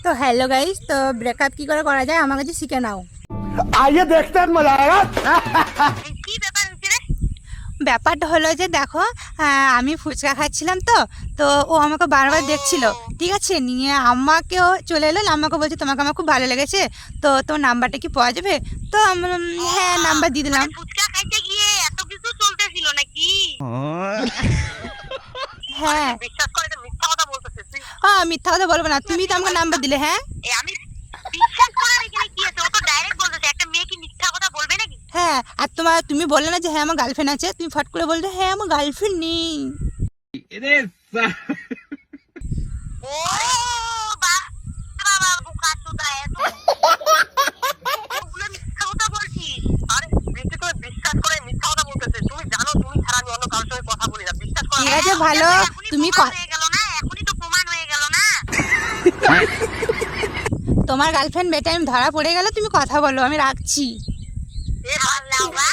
তো hello guys, তো breakup কি করে করা যায় আমার কাছে শিখে নাও। आइए देखते हैं मजा आएगा। কি ব্যাপার হচ্ছে রে? ব্যাপারটা হলো যে দেখো, আমি ফুচকা খাচ্ছিলাম, তো ও আমাকে বারবার দেখছিল, ঠিক আছে, নিয়ে আমাকেও চলে এলো, আমাকে বলছে তোমাকে আমার খুব ভালো লেগেছে, তো তোমার নাম্বারটা কি পাওয়া যাবে? তো আমি বললাম, হ্যাঁ নাম্বার দিয়ে দিলাম। ফুচকা খাইতে গিয়ে এত কিছু চলতেছিল নাকি? হ্যাঁ, বিশ্বাস করে যে মিথ্যা কথা বলতেছিস তুই? মিথ্যা কথা বলবো না, তুমি তো আমাকে নাম্বার দিলে। হ্যাঁ আমি বিশ্বাস করার এখানে কি আছে? ও তো ডাইরেক্ট বলতেছে, একটা মেয়ে কি মিথ্যা কথা বলবে নাকি? হ্যাঁ, আর তুমি বললে না যে হ্যাঁ আমার গার্লফ্রেন্ড আছে, তুমি ফট করে বললে হ্যাঁ আমার গার্লফ্রেন্ড নেই। ও বাবা বুকা চোদা এত ওগুলো মিথ্যা কথা বলছিস? আরে বেশি করে বিশ্বাস করে মিথ্যা কথা বলতেছিস? তুমি জানো তুমি ছাড়া আমি অন্য কারোর সঙ্গে কথা বলি না, বিশ্বাস করো। ঠিক আছে ভালো, তুমি হয়ে গেল না, এখনই তো প্রমাণ হয়ে গেল না। তোমার গার্লফ্রেন্ড বেটা আমি ধরা পড়ে গেল, তুমি কথা বলো, আমি রাখছি। এ ভাল্লাও বা